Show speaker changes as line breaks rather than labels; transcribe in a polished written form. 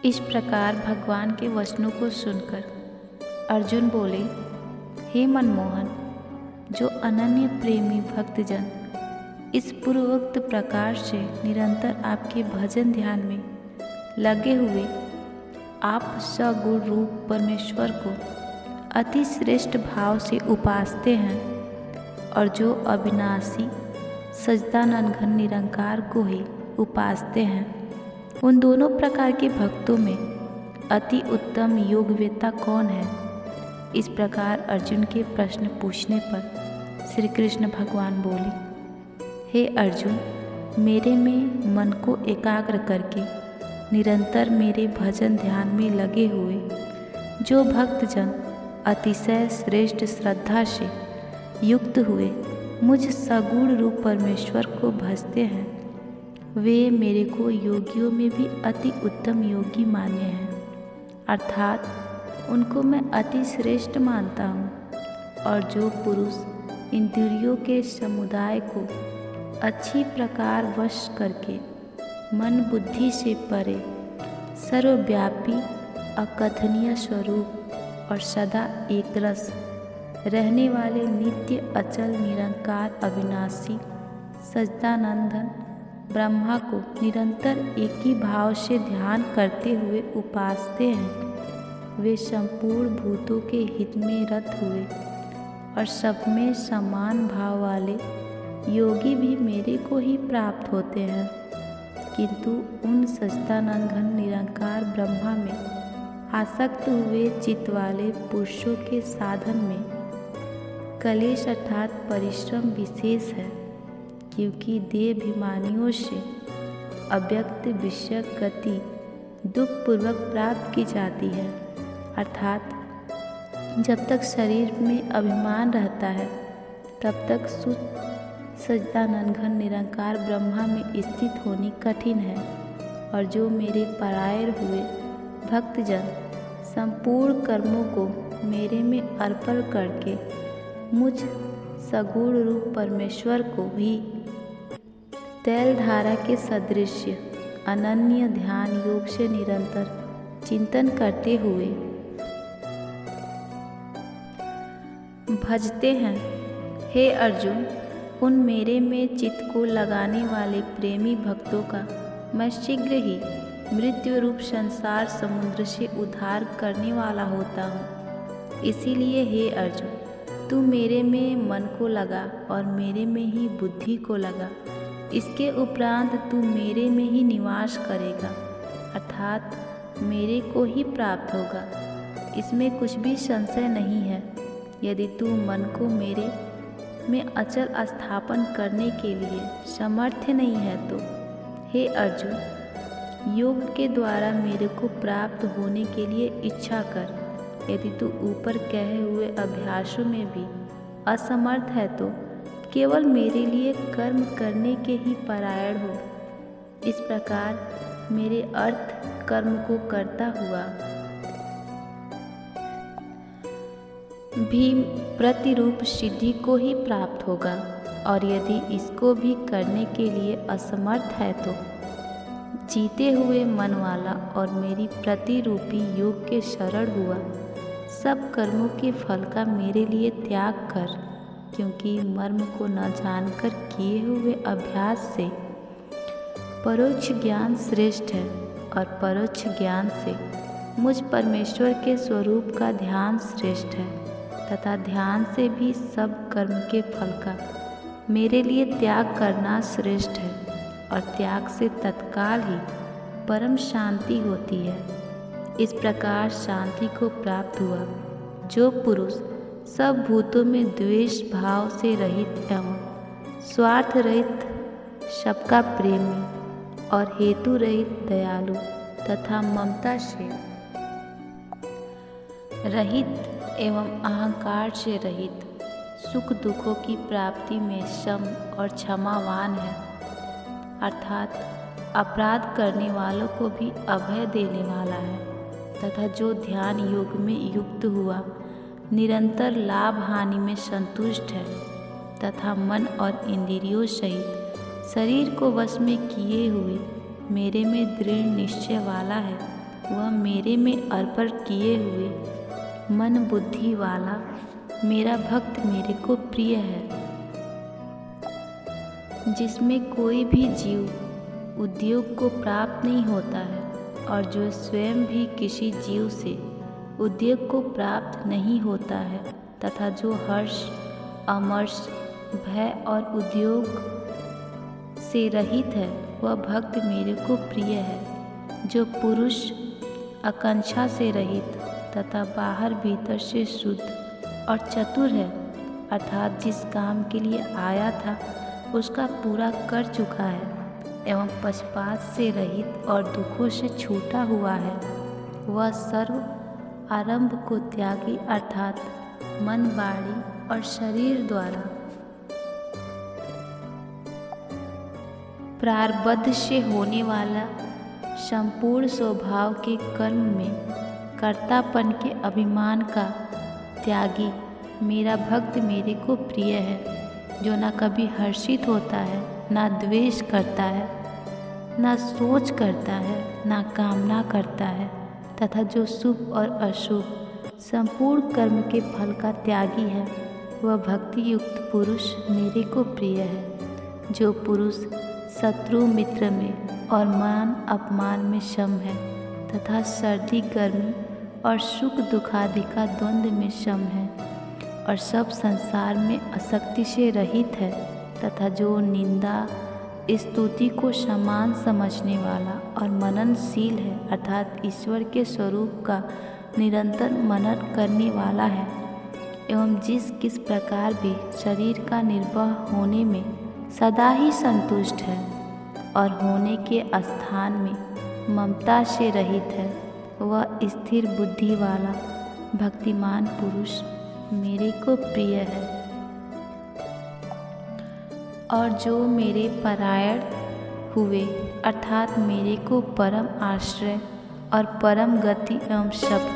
इस प्रकार भगवान के वचनों को सुनकर अर्जुन बोले, हे मनमोहन, जो अनन्य प्रेमी भक्तजन इस पूर्वोक्त प्रकार से निरंतर आपके भजन ध्यान में लगे हुए आप सगुण रूप परमेश्वर को अति श्रेष्ठ भाव से उपासते हैं और जो अविनाशी सच्चिदानंद घन निरंकार को ही उपासते हैं, उन दोनों प्रकार के भक्तों में अति उत्तम योगवेत्ता कौन है? इस प्रकार अर्जुन के प्रश्न पूछने पर श्री कृष्ण भगवान बोले, हे अर्जुन, मेरे में मन को एकाग्र करके निरंतर मेरे भजन ध्यान में लगे हुए जो भक्तजन अतिशय श्रेष्ठ श्रद्धा से युक्त हुए मुझ सगुण रूप परमेश्वर को भजते हैं, वे मेरे को योगियों में भी अति उत्तम योगी मान्य हैं। अर्थात उनको मैं अति श्रेष्ठ मानता हूँ। और जो पुरुष इंद्रियों के समुदाय को अच्छी प्रकार वश करके मन बुद्धि से परे सर्वव्यापी अकथनीय स्वरूप और सदा एक रस रहने वाले नित्य अचल निरंकार अविनाशी सच्चिदानंद ब्रह्मा को निरंतर एक ही भाव से ध्यान करते हुए उपासते हैं, वे संपूर्ण भूतों के हित में रत हुए और सब में समान भाव वाले योगी भी मेरे को ही प्राप्त होते हैं। किंतु उन सच्चिदानंद घन निरंकार ब्रह्मा में आसक्त हुए चित्त वाले पुरुषों के साधन में कलेश अर्थात परिश्रम विशेष है, क्योंकि देहाभिमानियों से अव्यक्त विषय गति दुखपूर्वक प्राप्त की जाती है। अर्थात जब तक शरीर में अभिमान रहता है तब तक सच्चिदानंद घन निरंकार ब्रह्मा में स्थित होनी कठिन है। और जो मेरे पराये हुए भक्तजन संपूर्ण कर्मों को मेरे में अर्पण करके मुझ सगुण रूप परमेश्वर को भी तैल धारा के सदृश अनन्य ध्यान योग से निरंतर चिंतन करते हुए भजते हैं, हे अर्जुन, उन मेरे में चित्त को लगाने वाले प्रेमी भक्तों का मैं शीघ्र ही मृत्यु रूप संसार समुद्र से उद्धार करने वाला होता हूँ। इसीलिए हे अर्जुन, तू मेरे में मन को लगा और मेरे में ही बुद्धि को लगा। इसके उपरांत तू मेरे में ही निवास करेगा, अर्थात मेरे को ही प्राप्त होगा। इसमें कुछ भी संशय नहीं है। यदि तू मन को मेरे में अचल स्थापन करने के लिए समर्थ नहीं है तो हे अर्जुन, योग के द्वारा मेरे को प्राप्त होने के लिए इच्छा कर। यदि तू ऊपर कहे हुए अभ्यासों में भी असमर्थ है तो केवल मेरे लिए कर्म करने के ही परायण हो। इस प्रकार मेरे अर्थ कर्म को करता हुआ भी प्रतिरूप सिद्धि को ही प्राप्त होगा। और यदि इसको भी करने के लिए असमर्थ है तो जीते हुए मन वाला और मेरी प्रतिरूपी योग के शरण हुआ सब कर्मों के फल का मेरे लिए त्याग कर, क्योंकि मर्म को न जानकर किए हुए अभ्यास से परोक्ष ज्ञान श्रेष्ठ है और परोक्ष ज्ञान से मुझ परमेश्वर के स्वरूप का ध्यान श्रेष्ठ है, तथा ध्यान से भी सब कर्म के फल का मेरे लिए त्याग करना श्रेष्ठ है। और त्याग से तत्काल ही परम शांति होती है। इस प्रकार शांति को प्राप्त हुआ जो पुरुष सब भूतों में द्वेष भाव से रहित एवं स्वार्थ रहित सबका प्रेमी और हेतु रहित दयालु तथा ममता से रहित एवं अहंकार से रहित सुख दुखों की प्राप्ति में सम और क्षमावान है, अर्थात अपराध करने वालों को भी अभय देने वाला है, तथा जो ध्यान योग में युक्त हुआ निरंतर लाभ हानि में संतुष्ट है, तथा मन और इंद्रियों सहित शरीर को वश में किए हुए मेरे में दृढ़ निश्चय वाला है, वह मेरे में अर्पण किए हुए मन बुद्धि वाला मेरा भक्त मेरे को प्रिय है, जिसमें कोई भी जीव उद्योग को प्राप्त नहीं होता है और जो स्वयं भी किसी जीव से उद्योग को प्राप्त नहीं होता है, तथा जो हर्ष, अमर्ष, भय और उद्योग से रहित है, वह भक्त मेरे को प्रिय है। जो पुरुष आकांक्षा से रहित तथा बाहर भीतर से शुद्ध और चतुर है, अर्थात जिस काम के लिए आया था उसका पूरा कर चुका है एवं पक्षपात से रहित और दुखों से छूटा हुआ है, वह सर्व आरंभ को त्यागी अर्थात मन, वाणी और शरीर द्वारा प्रारब्ध से होने वाला संपूर्ण स्वभाव के कर्म में कर्तापन के अभिमान का त्यागी मेरा भक्त मेरे को प्रिय है। जो न कभी हर्षित होता है, न द्वेष करता है, न सोच करता है, न कामना करता है, तथा जो शुभ और अशुभ संपूर्ण कर्म के फल का त्यागी है, वह भक्ति युक्त पुरुष मेरे को प्रिय है। जो पुरुष शत्रु मित्र में और मान अपमान में सम है, तथा सर्दी गर्मी और सुख दुखादि का द्वंद्व में सम है, और सब संसार में आसक्ति से रहित है, तथा जो निंदा स्तुति को समान समझने वाला और मननशील है, अर्थात ईश्वर के स्वरूप का निरंतर मनन करने वाला है, एवं जिस किस प्रकार भी शरीर का निर्वाह होने में सदा ही संतुष्ट है और होने के स्थान में ममता से रहित है, वह स्थिर बुद्धि वाला भक्तिमान पुरुष मेरे को प्रिय है। और जो मेरे परायण हुए अर्थात मेरे को परम आश्रय और परम गति एवं सब